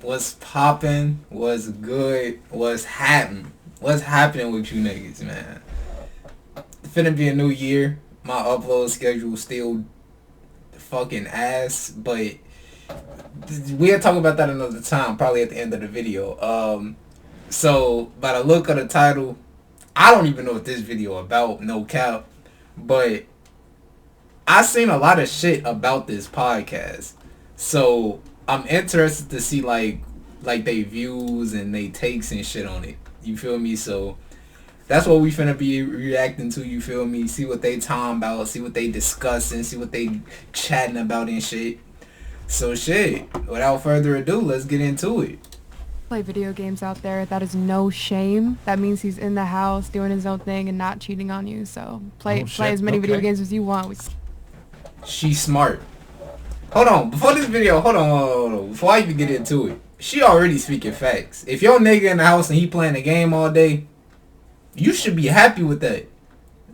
What's poppin'? What's good? What's happening? What's happening with you niggas, man? Finna be a new year. My upload schedule still fucking ass, but we'll talk about that another time, probably at the end of the video. So by the look of the title, I don't even know what this video about, no cap, but I seen a lot of shit about this podcast, so I'm interested to see like they views and they takes and shit on it. You feel me? So that's what we finna be reacting to. You feel me? See what they talking about, see what they discussing, see what they chatting about and shit. So shit, without further ado, let's get into it. Play video games out there. That is no shame. That means he's in the house doing his own thing and not cheating on you. So play as many video games as you want. She's smart. Hold on, before this video, hold on. Before I even get into it, she already speaking facts. If your nigga in the house and he playing the game all day, you should be happy with that.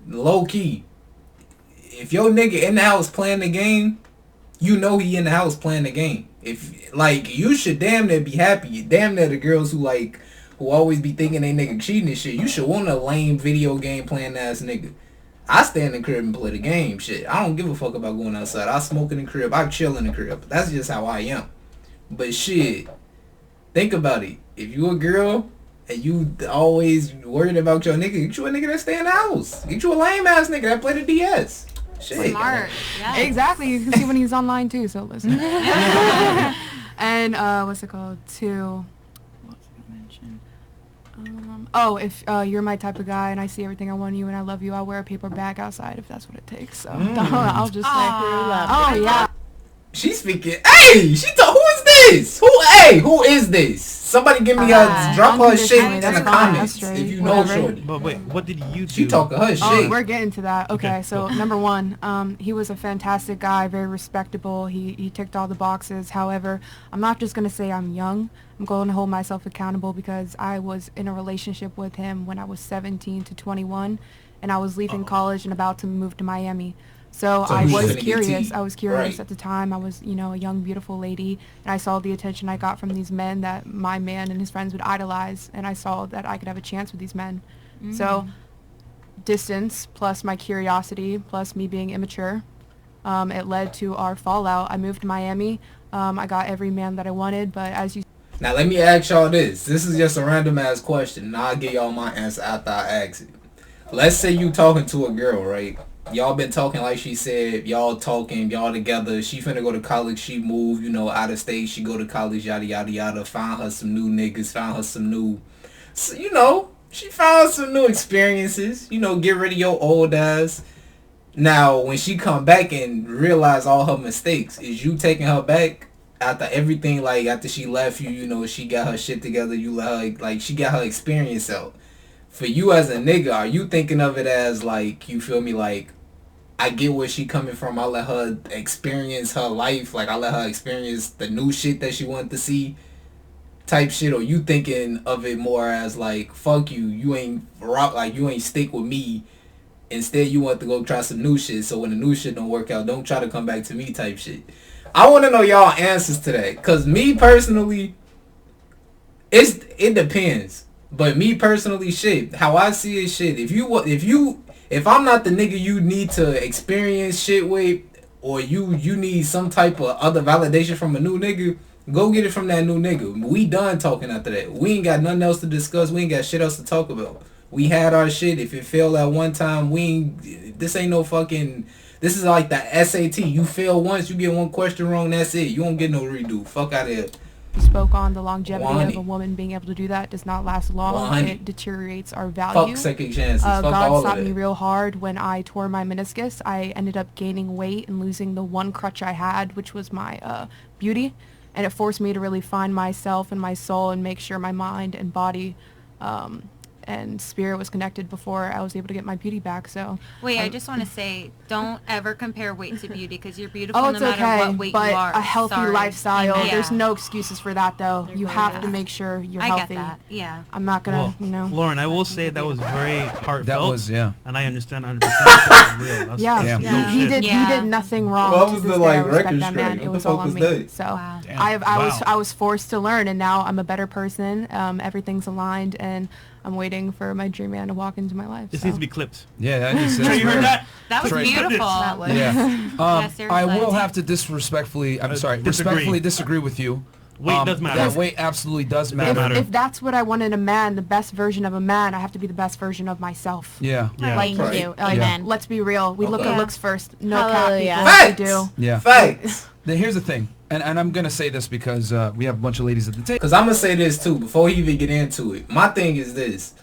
Low key. If your nigga in the house playing the game, you know he in the house playing the game. If like, you should damn near be happy. Damn near the girls who always be thinking they nigga cheating and shit. You should want a lame video game playing ass nigga. I stay in the crib and play the game. Shit, I don't give a fuck about going outside. I smoke in the crib. I chill in the crib. That's just how I am. But shit, think about it. If you a girl and you always worried about your nigga, get you a nigga that stay in the house. Get you a lame ass nigga that play the DS. Shit. Smart. Yeah. Exactly. You can see when he's online too. So listen. And what's it called? What was I gonna mention? If you're my type of guy and I see everything I want in you and I love you, I'll wear a paper bag outside if that's what it takes. So I'll just say, oh yeah. She's speaking. Hey, who is this? Who is this? Somebody give me drop her shit in the comments if you know shorty. But wait, what did you do? She talking her shit. We're getting to that. Okay, so number one, he was a fantastic guy, very respectable. He ticked all the boxes. However, I'm not just gonna say I'm young. I'm going to hold myself accountable because I was in a relationship with him when I was 17 to 21, and I was leaving college and about to move to Miami. So I was curious. Right. At the time. I was, a young, beautiful lady, and I saw the attention I got from these men that my man and his friends would idolize, and I saw that I could have a chance with these men. So distance plus my curiosity plus me being immature, it led to our fallout. I moved to Miami. I got every man that I wanted, but as you... Now let me ask y'all this. This is just a random ass question, and I'll give y'all my answer after I ask it. Let's say you talking to a girl, right? Y'all been talking like she said, y'all talking, y'all together. She finna go to college, she move, out of state, she go to college, yada, yada, yada. Find her some new niggas, find her some new, she found some new experiences. Get rid of your old ass. Now, when she come back and realize all her mistakes, is you taking her back after everything, like after she left you, she got her shit together, you let her, like she got her experience out. For you as a nigga, are you thinking of it as like, you feel me, like, I get where she coming from, I let her experience her life, like I let her experience the new shit that she wanted to see type shit, or you thinking of it more as like, fuck you, you ain't rock, like you ain't stick with me, instead you want to go try some new shit, so when the new shit don't work out, don't try to come back to me type shit. I want to know y'all answers to that, because me personally, it depends. But me personally, shit, how I see it, shit, if I'm not the nigga you need to experience shit with, or you need some type of other validation from a new nigga, go get it from that new nigga. We done talking after that. We ain't got nothing else to discuss. We ain't got shit else to talk about. We had our shit. If it failed at one time, this ain't no fucking, this is like the SAT. You fail once, you get one question wrong, that's it. You don't get no redo. Fuck out of here. Spoke on the longevity 100. of a woman being able to do that does not last long. 100. It deteriorates our value. Fuck second chances. Fuck God all stopped of me that. real hard when I tore my meniscus. I ended up gaining weight and losing the one crutch I had, which was my beauty, and it forced me to really find myself and my soul and make sure my mind and body and spirit was connected before I was able to get my beauty back. So wait, I just want to say, don't ever compare weight to beauty, because you're beautiful oh, no it's matter okay, what weight but you are. a healthy Sorry. lifestyle, Yeah. there's no excuses for that though. There You really have is. to make sure you're I healthy. get that. Yeah. I'm not gonna, Lauren, I will say that was very heartfelt. That was, yeah. And I understand 100%. That was real. That's Yeah, Yeah. real He shit. did. Yeah. He did nothing wrong. What to was this the, day, I like, respect record that man. straight? It What was the all fuck on was me. that? So Wow. Damn. I was forced to learn, and now I'm a better person. Everything's aligned, and I'm waiting for my dream man to walk into my life. This so. needs to be clipped. Yeah, that needs to. Trey, you heard that? That was Trey. beautiful. Yeah. Yes, I will seriously. have to respectfully Disagree. respectfully disagree with you. Weight does matter. That weight absolutely does It does matter. matter. If that's what I want in a man, the best version of a man, I have to be the best version of myself. Yeah. Yeah. Like, Thank you. like, Amen. let's be real. We look Okay. at looks first. No Hallelujah. cap, people. We do. Yeah. Facts. Then here's the thing, and I'm gonna say this because we have a bunch of ladies at the table. Because I'm going to say this too, before he even get into it. My thing is this.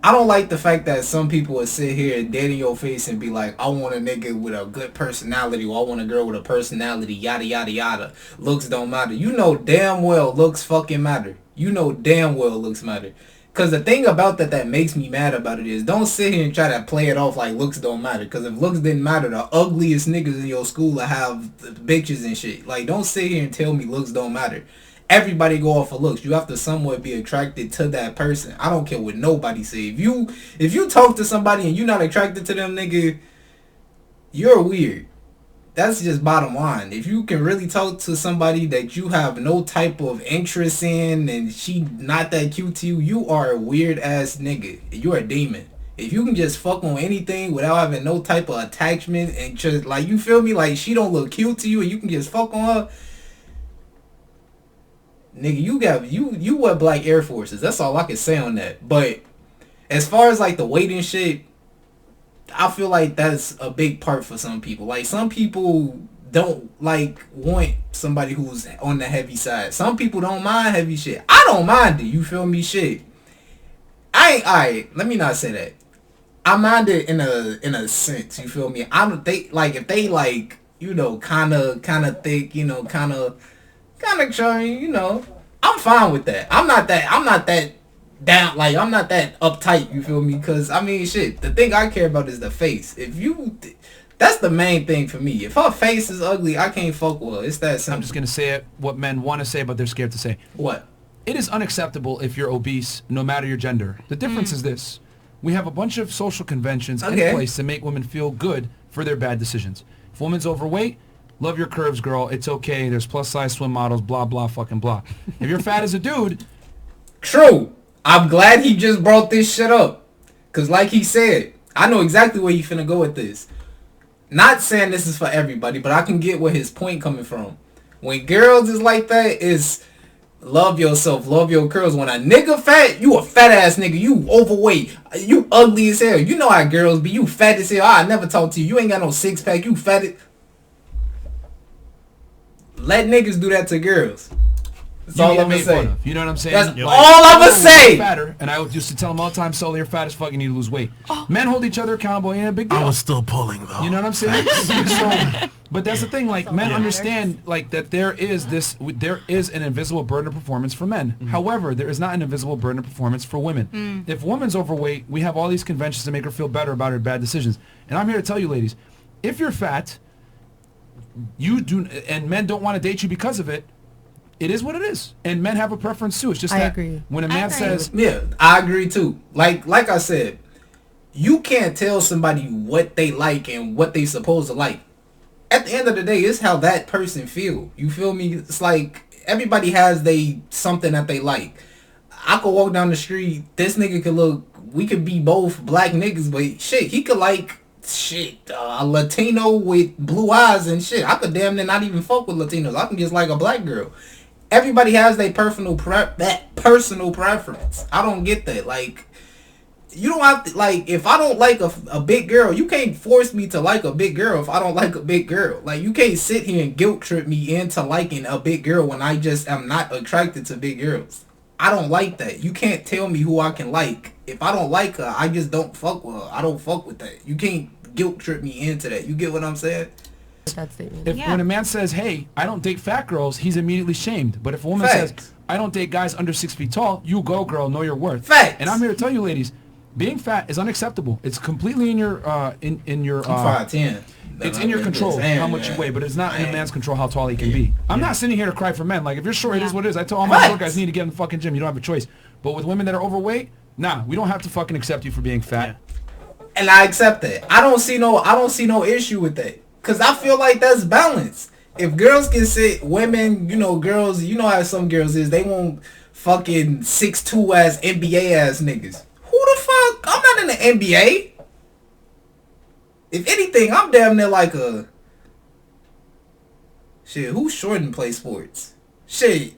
I don't like the fact that some people would sit here and dead in your face and be like, I want a nigga with a good personality, or I want a girl with a personality, yada, yada, yada. Looks don't matter. You know damn well looks fucking matter. You know damn well looks matter. Because the thing about that makes me mad about it is, don't sit here and try to play it off like looks don't matter. Because if looks didn't matter, the ugliest niggas in your school will have bitches and shit. Like, don't sit here and tell me looks don't matter. Everybody go off of looks. You have to somewhat be attracted to that person. I don't care what nobody say. If you talk to somebody and you're not attracted to them, nigga, you're weird. That's just bottom line. If you can really talk to somebody that you have no type of interest in and she not that cute to you, you are a weird ass nigga. You're a demon. If you can just fuck on anything without having no type of attachment and just like, you feel me, like she don't look cute to you and you can just fuck on her, nigga, you wear black Air Forces. That's all I can say on that. But as far as like the weight and shit, I feel like that's a big part for some people. Like, some people don't like want somebody who's on the heavy side. Some people don't mind heavy shit. I don't mind it. You feel me? Shit. Alright, let me not say that. I mind it in a sense. You feel me? I don't think like if they like, you know, kinda thick, you know, kinda charming, you know, I'm fine with that. I'm not that down, like, I'm not that uptight, you feel me? Because, I mean, shit, the thing I care about is the face. That's the main thing for me. If her face is ugly, I can't fuck with her. It's that simple. I'm just gonna say it what men want to say, but they're scared to say. What? It is unacceptable if you're obese, no matter your gender. The difference is this. We have a bunch of social conventions in place to make women feel good for their bad decisions. If a woman's overweight, love your curves, girl. It's okay. There's plus size swim models, blah, blah, fucking blah. If you're fat as a dude. True. I'm glad he just brought this shit up. Because like he said, I know exactly where you finna go with this. Not saying this is for everybody, but I can get where his point coming from. When girls is like that, is love yourself, love your curls. When a nigga fat, you a fat ass nigga. You overweight. You ugly as hell. You know how girls be. You fat as hell. I never talk to you. You ain't got no six pack. You fat. Let niggas do that to girls. That's all I'm gonna say. You know what I'm saying? That's all I'm gonna say. Fatter, and I used to tell them all the time, Sully, you're fat as fuck, you need to lose weight. Men hold each other accountable, ain't a big deal. I was still pulling though. You know what I'm saying? So, but that's the thing, like, men understand, like, that there is an invisible burden of performance for men. However, there is not an invisible burden of performance for women. If a woman's overweight, we have all these conventions to make her feel better about her bad decisions. And I'm here to tell you, ladies, if you're fat, and men don't want to date you because of it, it is what it is. And men have a preference too. It's just I that agree. when a man says, Yeah, I agree too. Like I said, you can't tell somebody what they like and what they supposed to like. At the end of the day, it's how that person feel. You feel me? It's like everybody has something that they like. I could walk down the street, this nigga could look, we could be both black niggas, but shit, he could like a Latino with blue eyes and shit. I could damn near not even fuck with Latinos. I can just like a black girl. Everybody has their personal preference. I don't get that. Like, you don't have to, like, if I don't like a big girl, you can't force me to like a big girl if I don't like a big girl. Like, you can't sit here and guilt trip me into liking a big girl when I just am not attracted to big girls. I don't like that. You can't tell me who I can like. If I don't like her, I just don't fuck with her. I don't fuck with that. You can't guilt trip me into that. You get what I'm saying? That statement. when a man says, hey, I don't date fat girls, he's immediately shamed. But if a woman Facts. says, I don't date guys under 6 feet tall, you go, girl, know your worth. Facts. And I'm here to tell you, ladies, being fat is unacceptable. It's completely in your in your I'm 5'10". it's in your control how much you weigh, but it's not in a man's control how tall he can be. I'm not sitting here to cry for men. Like, if you're short, it is what it is. I tell all my Facts. short guys, you need to get in the fucking gym. You don't have a choice. But with women that are overweight, nah, we don't have to fucking accept you for being fat. And I accept that. I don't see no issue with that. Cause I feel like that's balance. if girls can sit, women, girls, how some girls is, they want fucking 6'2" ass NBA ass niggas. Who the fuck? I'm not in the NBA. If anything, I'm damn near like a shit. Who's short and play sports? Shit.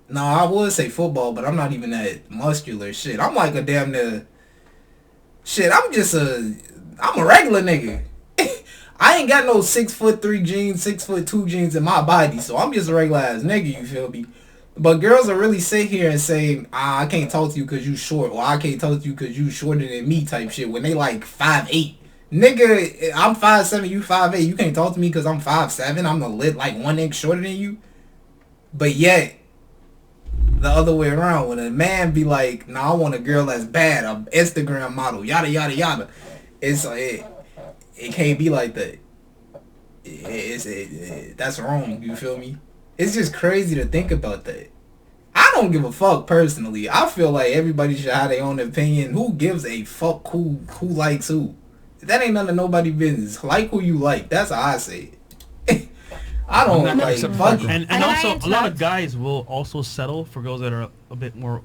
No, I would say football, but I'm not even that muscular. Shit, I'm like a damn near. Shit, I'm a regular nigga. I ain't got no 6'3" jeans, 6'2" jeans in my body, so I'm just a regular ass nigga. You feel me? But girls will really sit here and say, I can't talk to you because you short, or I can't talk to you because you shorter than me type shit when they like 5'8". Nigga, I'm 5'7", you 5'8". You can't talk to me because I'm 5'7". I'm like 1 inch shorter than you. But yet, the other way around, when a man be like, I want a girl that's bad, an Instagram model, yada, yada, yada. It can't be like that. That's wrong, you feel me? It's just crazy to think about that. I don't give a fuck personally. I feel like everybody should have their own opinion. Who gives a fuck who likes who? That ain't none of nobody's business. Like who you like. That's how I say it. I don't like fuck. And also, a lot of guys will also settle for girls that are a bit more,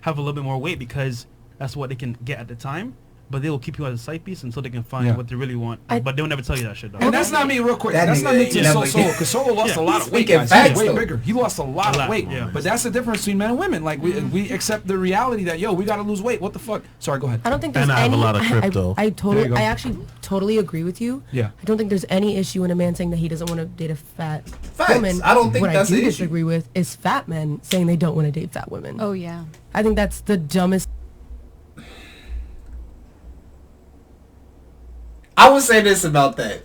have a little bit more weight because that's what they can get at the time. But they will keep you as a side piece until they can find what they really want. But they'll never tell you that shit, though. And that's not me, real quick. That's not me to Solo, because Solo lost a lot of weight, guys. He's way bigger. He lost a lot of weight. Yeah. But that's the difference between men and women. Like, we accept the reality that, we got to lose weight. What the fuck? Sorry, go ahead. I don't think there's I have a lot of crypto. I actually totally agree with you. Yeah. I don't think there's any issue in a man saying that he doesn't want to date a fat woman. I don't think what that's I do the disagree issue. with is fat men saying they don't want to date fat women. Oh yeah. I think that's the dumbest. I would say this about that.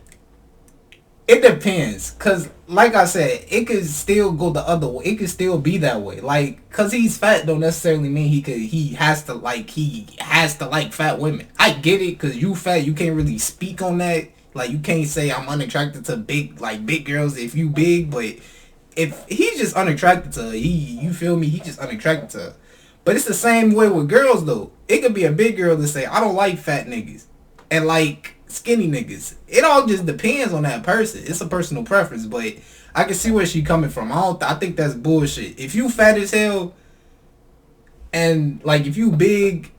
It depends, cause like I said, it could still go the other way. It could still be that way. Like, cause he's fat don't necessarily mean he has to like fat women. I get it, cause you fat, you can't really speak on that. Like, you can't say I'm unattracted to big girls if you big, but if he's just unattracted to her, you feel me? He's just unattracted to her. But it's the same way with girls though. It could be a big girl that say I don't like fat niggas, and like skinny niggas. It all just depends on that person. It's a personal preference, but I can see where she coming from. I think that's bullshit. If you fat as hell and like if you big,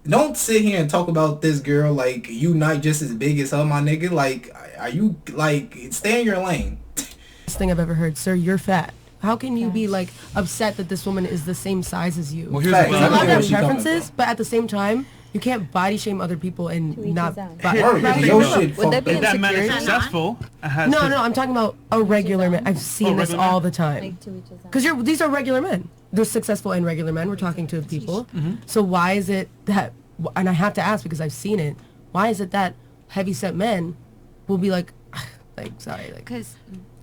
don't sit here and talk about this girl like you not just as big as her, my nigga. Like, are you like stay in your lane? Best thing I've ever heard. Sir, you're fat. How can you be like upset that this woman is the same size as you? Well, here's Facts. the I thing. love where their she coming preferences, but at the same time, you can't body shame other people and not. Word, your shit Would that fucked be up. If that man is insecurity? successful, No, I'm talking about a regular man. I've seen this regular man? all the time. Because these are regular men. They're successful and regular men. We're talking to people. So why is it that? And I have to ask because I've seen it. Why is it that heavyset men will be like sorry, like Because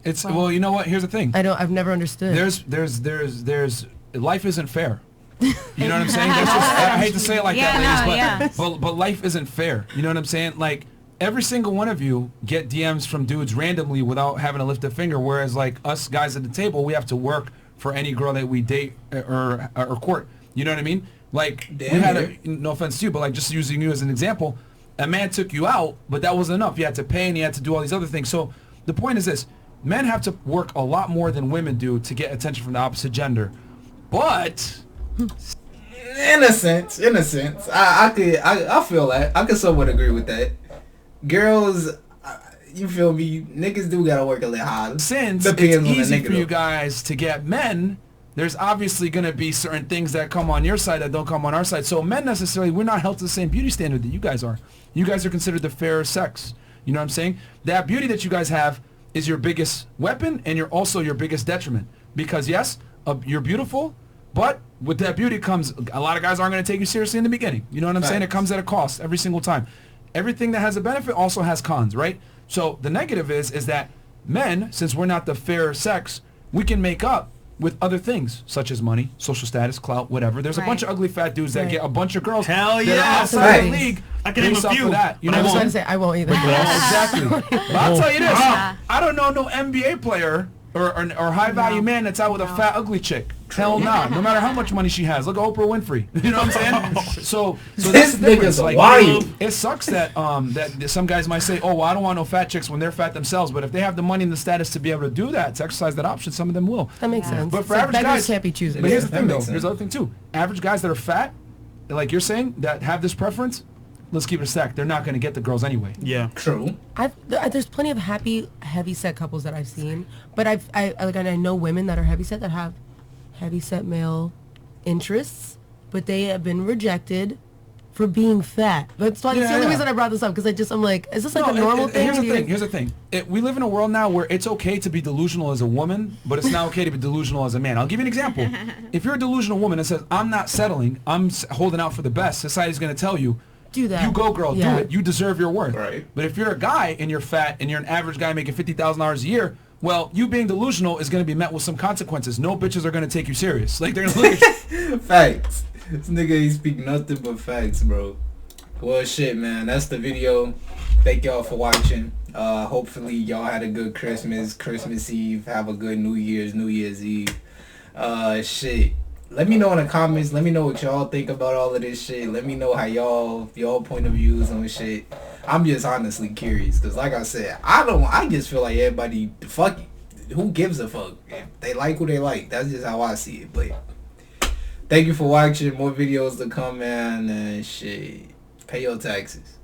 It's well, you know what? Here's the thing. I've never understood. There's life isn't fair. You know what I'm saying? That's just, I hate to say it like that, ladies, but life isn't fair. You know what I'm saying? Like, every single one of you get DMs from dudes randomly without having to lift a finger, whereas like us guys at the table, we have to work for any girl that we date or court. You know what I mean? Like, we had no offense to you, but like just using you as an example, a man took you out, but that wasn't enough. You had to pay and you had to do all these other things. So the point is this: men have to work a lot more than women do to get attention from the opposite gender. But in a sense, I feel that. I could somewhat agree with that. Girls, you feel me? Niggas do gotta work a little harder. Since Depends on it's the easy nigga, for you though. guys to get men, there's obviously going to be certain things that come on your side that don't come on our side. So men necessarily, we're not held to the same beauty standard that you guys are. You guys are considered the fairer sex. You know what I'm saying? That beauty that you guys have is your biggest weapon, and you're also your biggest detriment. Because yes, you're beautiful, but with that beauty comes, a lot of guys aren't going to take you seriously in the beginning. You know what I'm saying? It comes at a cost every single time. Everything that has a benefit also has cons, right? So the negative is that men, since we're not the fairer sex, we can make up with other things, such as money, social status, clout, whatever. There's a bunch of ugly fat dudes that get a bunch of girls Hell that yeah. are outside the Right. league. I can name based a off few, of that. You but know I was what going I'm to saying? say I won't either. Exactly. But I'll tell you this: I don't know no NBA player or high value man that's out with a fat ugly chick. Hell nah. No matter how much money she has. Look at Oprah Winfrey. You know what I'm saying? So This that's the difference. nigga's Like, wild. it sucks that that some guys might say, oh, well, I don't want no fat chicks when they're fat themselves. But if they have the money and the status to be able to do that, to exercise that option, some of them will. That makes sense. But for So average beggars guys, can't be choosers. But here's the That thing, though. makes Here's the sense. other thing too. Average guys that are fat, like you're saying, that have this preference, let's keep it a stack. They're not going to get the girls anyway. Yeah. True. There's plenty of happy, heavy set couples that I've seen, but I know women that are heavy set that have heavy set male interests, but they have been rejected for being fat. That's why. That's the only reason I brought this up, because I'm like, is this like a normal thing? Here's the thing. We live in a world now where it's okay to be delusional as a woman, but it's not okay to be delusional as a man. I'll give you an example. If you're a delusional woman that says, I'm not settling, I'm holding out for the best, society's going to tell you, Do that. you go, girl, Yeah. do it. You deserve your worth. Right. But if you're a guy and you're fat and you're an average guy making $50,000 a year, well, you being delusional is going to be met with some consequences. No bitches are going to take you serious. Like, they're going to look at you. Facts. This nigga, he speak nothing but facts, bro. Well, shit, man. That's the video. Thank y'all for watching. Hopefully, y'all had a good Christmas Eve. Have a good New Year's Eve. Shit. Let me know in the comments. Let me know what y'all think about all of this shit. Let me know how y'all point of views on shit. I'm just honestly curious, because like I said, I just feel like everybody, fuck it. Who gives a fuck? If they like who they like. That's just how I see it. But thank you for watching. More videos to come, man. And shit. Pay your taxes.